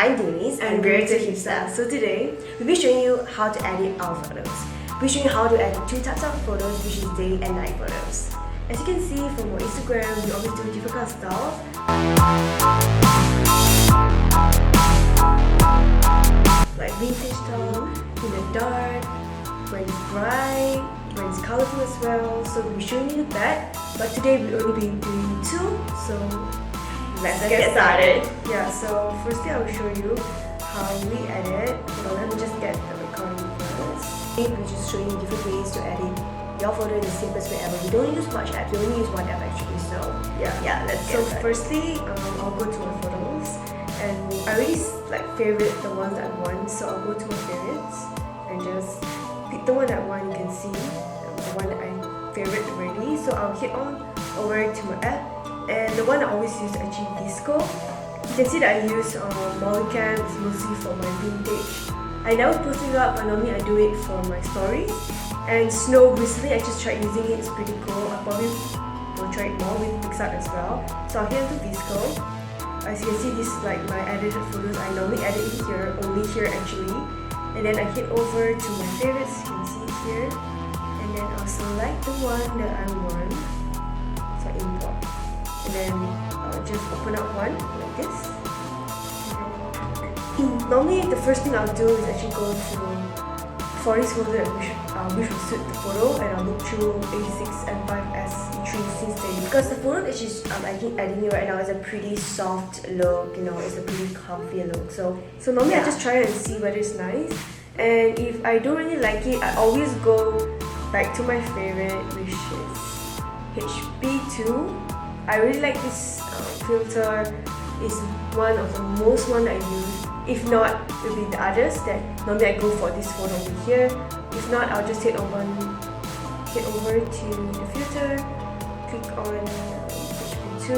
I'm Denise and we're the Hipster. So today, we'll be showing you how to edit our photos. We'll be showing you how to edit two types of photos, which is day and night photos. As you can see from our Instagram, we always do different kind of styles. Like vintage style, in the dark, when it's bright, when it's colorful as well. So we'll be showing you that. But today we'll only be doing two, so let's get started. Yeah, so firstly I will show you how we edit. So let me just get the recording first. We'll just show you different ways to edit your photo in the simplest way ever. We don't use much apps, we only use one app actually. So yeah, let's get started. Firstly, I'll go to my photos, and I already favorite the ones I want. So I'll go to my favorites and just pick the one I want. You can see the one that I favorite already. So I'll hit on over to my app. And the one I always use is actually Disco. You can see that I use moody. It's mostly for my vintage. I never post it up, but normally I do it for my stories. And Snow, recently I just tried using it, it's pretty cool. I probably will try it more with Pixar as well. So I'll hit into Disco. As you can see, this is like my edited photos. I normally edit it here, only here actually. And then I hit over to my favorites, you can see here. And then I'll select the one that I want. So I import. And then I'll just open up one like this. Normally the first thing I'll do is actually go to for this photo which will suit the photo, and I'll look through A6 and 5S 3 scene stage. Because the photo that I'm actually editing right now is a pretty soft look, you know, it's a pretty comfy look. So normally I just try and see whether it's nice. And if I don't really like it, I always go back to my favorite, which is HB2. I really like this filter. It's one of the most one I use. If not, it will be the others that normally I go for this photo over here. If not, I'll just hit over to the filter, click on HB2,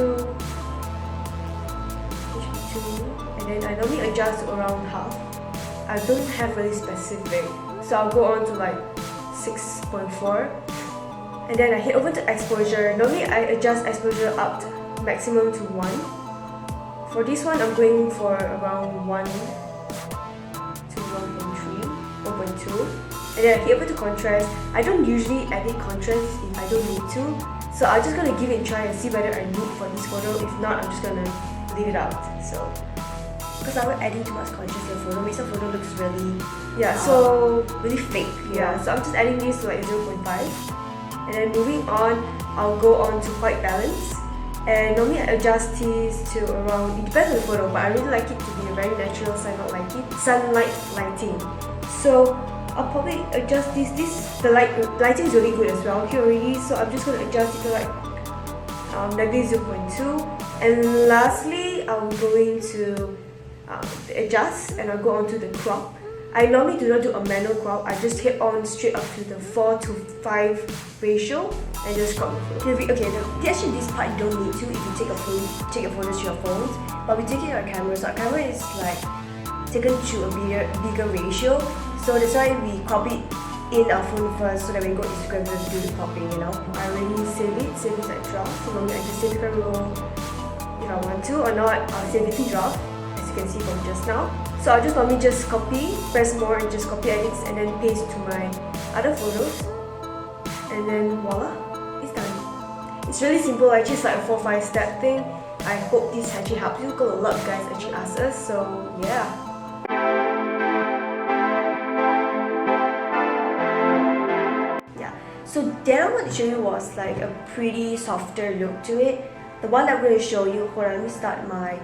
and then I normally adjust around half. I don't have really specific, so I'll go on to like 6.4. And then I hit over to exposure. Normally I adjust exposure up to maximum to 1. For this one, I'm going for around 1 to 1.3, 1.2. And then I hit over to contrast. I don't usually edit contrast if I don't need to. So I'm just going to give it a try and see whether I need for this photo. If not, I'm just going to leave it out. So, because I will adding too much contrast to the photo, makes the photo looks really, really fake. Yeah, so I'm just adding this to like 0.5. And then moving on, I'll go on to white balance. And normally I adjust this to around, it depends on the photo, but I really like it to be a very natural sunlight lighting. So I'll probably adjust this. The lighting is really good as well here already, so I'm just going to adjust it to like -0.2. And lastly, I'm going to adjust, and I'll go on to the crop. I normally do not do a manual crop. I just hit on straight up to the 4:5 ratio and just crop the photo. Okay, actually this part you don't need to if you take your photos to your phones, but we take it on our camera. So our camera is like taken to a bigger ratio. So that's why we crop it in our phone first, so that when we go Instagram we have to do the cropping, you know. I already save it like draft. So normally I just save it from roll if I want to, or not I'll save it in draft, as you can see from just now. So I'll just normally just copy, press more and just copy edits, and then paste to my other photos. And then voila, it's done. It's really simple, actually it's like a 4-5 step thing. I hope this actually helps you because a lot of guys actually ask us, so yeah. So then I want to show you was like a pretty softer look to it. The one I'm going to show you, hold on, let me start my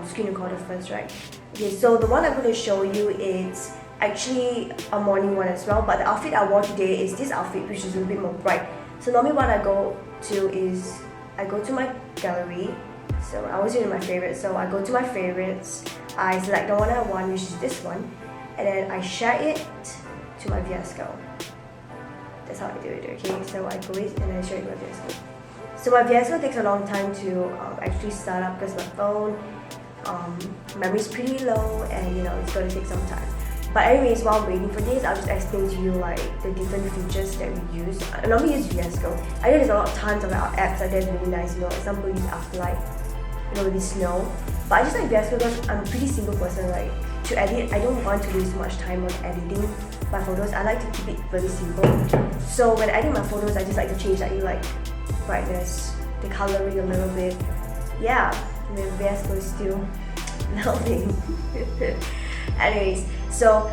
screen recorder first, right? Okay, so the one I'm going to show you is actually a morning one as well, but the outfit I wore today is this outfit, which is a little bit more bright. So normally what I go to is, I go to my gallery. So I was doing my favorites, so I go to my favorites, I select the one I want, which is this one, and then I share it to my VS Code. That's how I do it, okay? So I go it and I share it to my VS Code. So my VS Code takes a long time to actually start up because my phone memory is pretty low, and you know it's going to take some time. But anyways, while I'm waiting for this, I'll just explain to you like the different features that we use. I normally use VS Code. I know there's a lot of tons of apps that are really nice, you know, example use Afterlight, you know, with the snow. But I just like VS because I'm a pretty simple person. Like to edit, I don't want to waste much time on editing my photos. I like to keep it very simple. So when I edit my photos, I just like to change like brightness, the coloring a little bit. Yeah, the VS Code is still melting. Anyways, so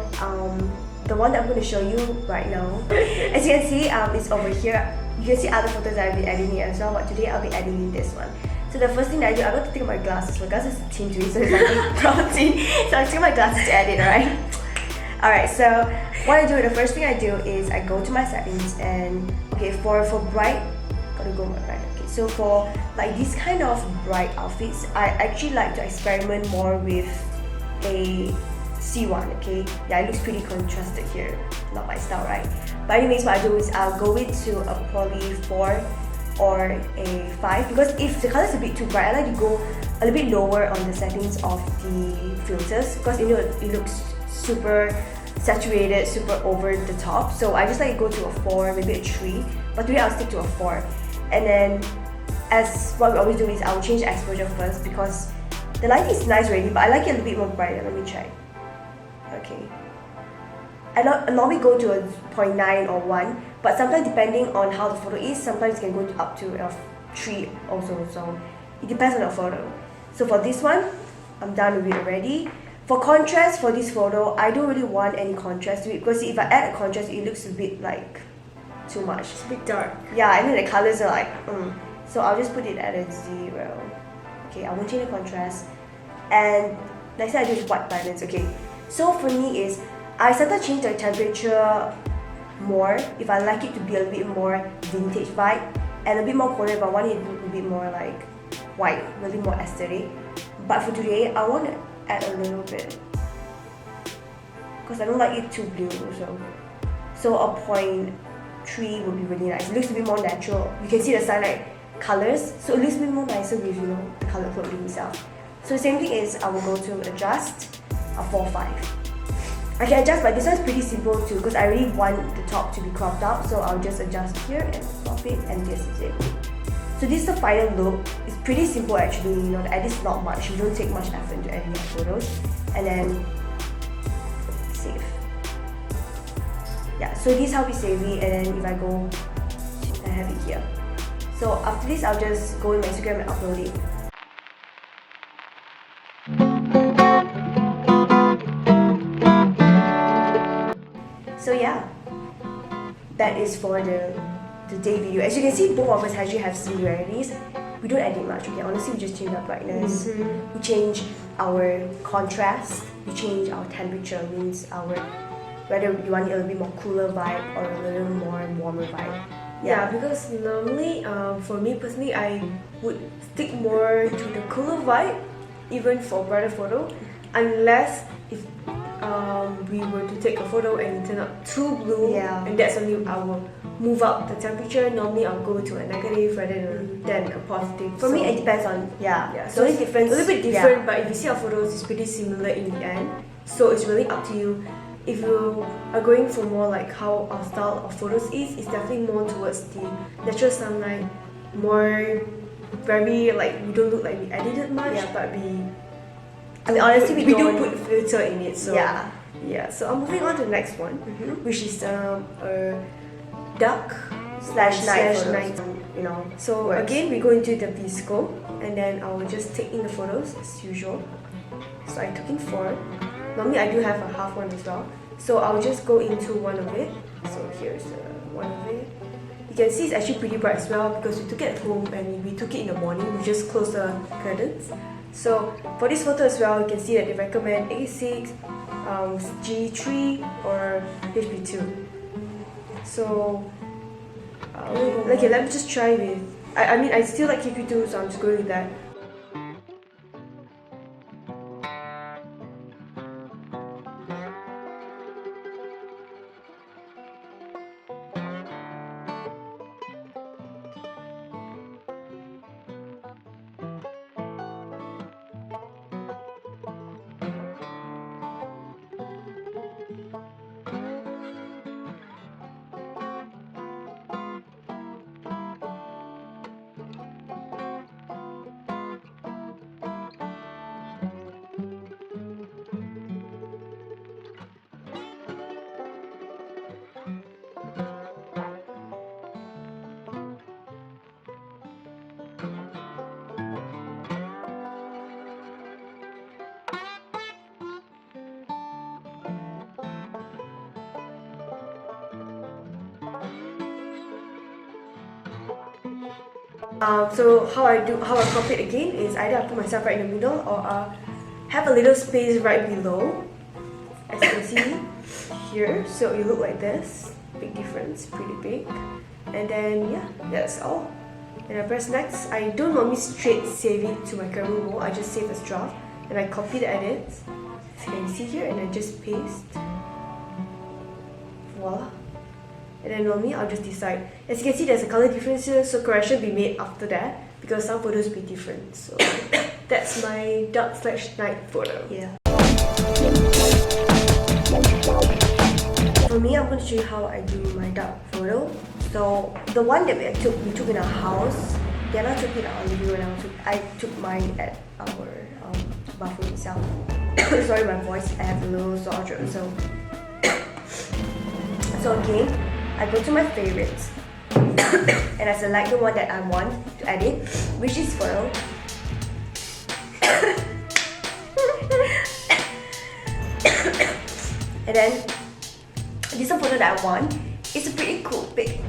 the one that I'm going to show you right now, as you can see, it's over here. You can see other photos that I've been editing as well, but today I'll be editing this one. So the first thing that I do, I'm going to take my glasses. My glasses are tint to it, so it's like brown tint. So I'm taking my glasses to edit, alright? Alright, so what I do, the first thing I do is I go to my settings and, okay, for bright, gotta go my bright. Okay, so for like these kind of bright outfits, I actually like to experiment more with a C1, okay? Yeah, it looks pretty contrasted here, not my style, right? But anyways, what I do is I'll go into a probably 4 or a 5, because if the color is a bit too bright, I like to go a little bit lower on the settings of the filters, because you know it looks super saturated, super over the top. So I just like to go to a 4, maybe a 3, but today I'll stick to a 4. And then as what we always do is I'll change the exposure first, because the lighting is nice already, but I like it a little bit more brighter. Let me check. Okay. I normally go to a 0.9 or 1, but sometimes depending on how the photo is, sometimes it can go up to a 3 also, so it depends on the photo. So for this one, I'm done with it already. For contrast for this photo, I don't really want any contrast to it, because if I add a contrast, it looks a bit like too much. It's a bit dark. Yeah, I mean the colors are like, So I'll just put it at a 0. Okay, I won't change the contrast. And next thing I do is white balance, okay. So for me is, I sometimes change the temperature more if I like it to be a bit more vintage vibe, and a bit more colder if I want it to be a bit more like white, really more aesthetic. But for today, I want to add a little bit, because I don't like it too blue also. So a 0.3 would be really nice. It looks a bit more natural. You can see the sunlight colors, so it looks a bit more nicer with, you know, the color clothing itself. So the same thing is, I will go to adjust a 4.5. I can adjust, but this one's pretty simple too, because I really want the top to be cropped out, so I'll just adjust here and crop it, and this is it. So this is the final look. It's pretty simple actually, you know, the edit's not much. You don't take much effort into editing your photos. And then save. Yeah, so this is how we save it, and then if I go, I have it here. So after this, I'll just go in my Instagram and upload it. So yeah, that is for the day video. As you can see, both of us actually have similarities. We don't edit much, okay? Honestly, we just change our brightness. We change our contrast. We change our temperature, means our whether you want it a little bit more cooler vibe or a little more warmer vibe. Yeah, because normally, for me personally, I would stick more to the cooler vibe, even for brighter photo, unless if we were to take a photo and it turned out too blue, and that's only I will move up the temperature. Normally I'll go to a negative rather than a positive. For me, it depends on, so it's a little bit different, but if you see our photos, it's pretty similar in the end. So it's really up to you. If you are going for more like how our style of photos is, it's definitely more towards the natural sunlight, more very like, we don't look like we edited much, but I mean, honestly, we do put filter in it. So yeah. So I'm moving on to the next one, which is a dark slash night. You know. So again, we go into the VSCO, and then I will just take in the photos as usual. So I took in 4. Normally I do have a half one as well. So I'll just go into one of it. So here's one of it. You can see it's actually pretty bright as well, because we took it at home and we took it in the morning. We just closed the curtains. So for this photo as well, you can see that they recommend A6, G3 or HP2. So okay, let me just try with, I mean I still like HP2, so I'm just going with that. So how I copy it again is either I put myself right in the middle or have a little space right below, as you can see here. So it look like this. Big difference, pretty big. And then yeah, that's all. And I press next. I don't normally straight save it to my camera roll. I just save as draft and I copy the edits, as you can see here, and I just paste. Voila. And then normally I'll just decide. As you can see, there's a color difference here, so correction will be made after that because some photos will be different. So that's my dark/night photo. Yeah. For me, I'm going to show you how I do my dark photo. So the one that we took in our house. Diana took it at our living room and I took mine at our bathroom itself. Sorry, my voice, I have a little sore throat. So again, I go to my favorites and I select the one that I want to edit, which is photo. And then this is a photo that I want. It's a pretty cool pic.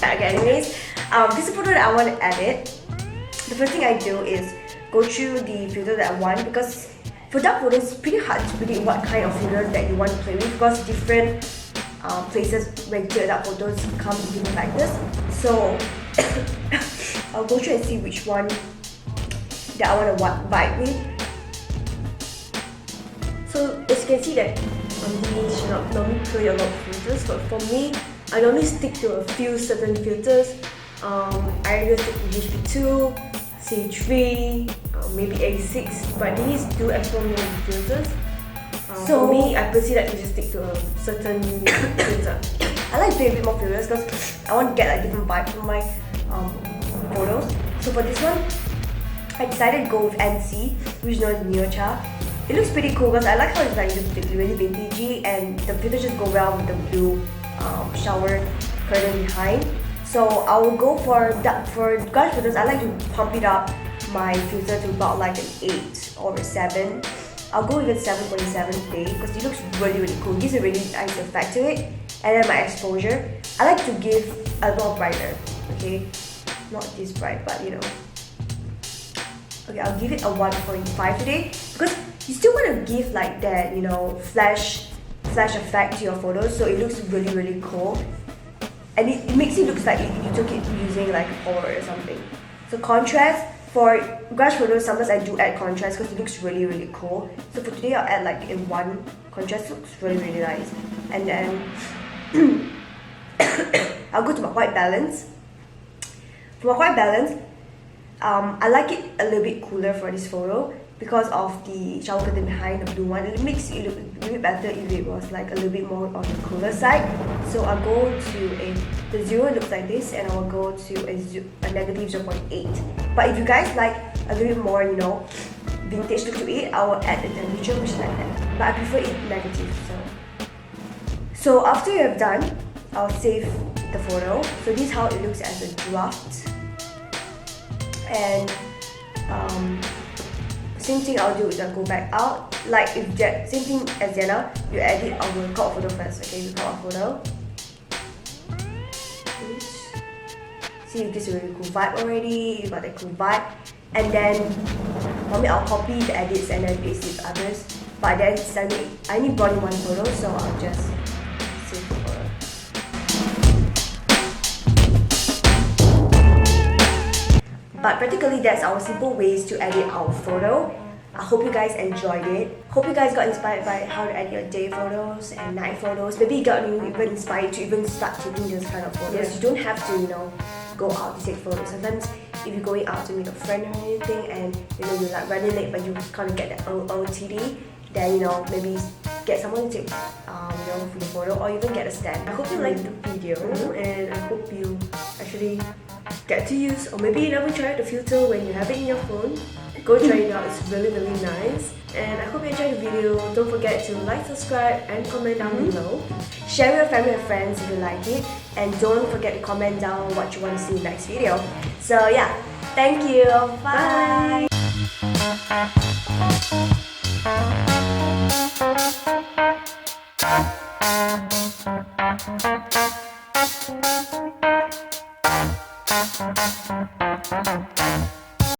Okay, anyways, this is a photo that I want to edit. The first thing I do is go through the filter that I want, because for dark photos, it's pretty hard to predict what kind of filters that you want to play with, because different places when you take dark photos come in different factors. So I'll go through and see which one that I want to vibe with. So as you can see that these should not normally play a lot of filters, but for me, I normally stick to a few certain filters. I either stick to HP2, C3, maybe A6, but these do explore more filters. So for me, I proceed to just stick to a certain filter. I like doing a bit more filters because I want to get a different vibe from my photos. So for this one, I decided to go with NC, which is known as Neocha. It looks pretty cool because I like how it's like just really vintagey, and the filters just go well with the blue shower curtain behind. So I will go for guard filters. I like to pump it up my filter to about like an 8 or a 7. I'll go with a 7.7 today because it looks really cool. It gives a really nice effect to it. And then my exposure, I like to give a lot brighter. Okay, not this bright, but you know. Okay, I'll give it a 1.5 today because you still want to give like that, you know, flash effect to your photos, so it looks really cool, and it makes it look like you took it using like a Polaroid or something. So contrast, for grudge photos, sometimes I do add contrast because it looks really cool. So for today, I'll add like a 1 contrast. Looks really nice. And then I'll go to my white balance. For my white balance, I like it a little bit cooler for this photo because of the shower curtain behind, the blue one. It makes it look a little bit better if it was like a little bit more on the cooler side. So I'll go to the 0 looks like this, and I'll go to a negative 0.8. But if you guys like a little bit more, you know, vintage look to it, I will add the temperature, which is like that. But I prefer it negative. So after you have done, I'll save the photo. So this is how it looks as a draft. And same thing I'll do is I'll go back out. Like if same thing as Jenna, you edit, I'll record a photo first. Okay, record a photo. See, this is a really cool vibe already. You got that cool vibe. And then probably I'll copy the edits and then paste it with others. But then I need brought in one photo, so I'll just save the photo. But practically that's our simple ways to edit our photo. I hope you guys enjoyed it. Hope you guys got inspired by how to edit your day photos and night photos. Maybe you got even inspired to even start taking this kind of photos. Yeah. You don't have to, you know, go out to take photos. Sometimes if you're going out to meet a friend or anything and you know you're like running late but you kind of get that OOTD, then you know maybe get someone to take you know, for the photo, or even get a stand. I hope you liked the video and I hope you actually get to use, or maybe you never tried the filter when you have it in your phone. Go try it out, it's really nice. And I hope you enjoyed the video. Don't forget to like, subscribe and comment down below. Share with your family and friends if you like it. And don't forget to comment down what you want to see in the next video. So yeah, thank you. Bye.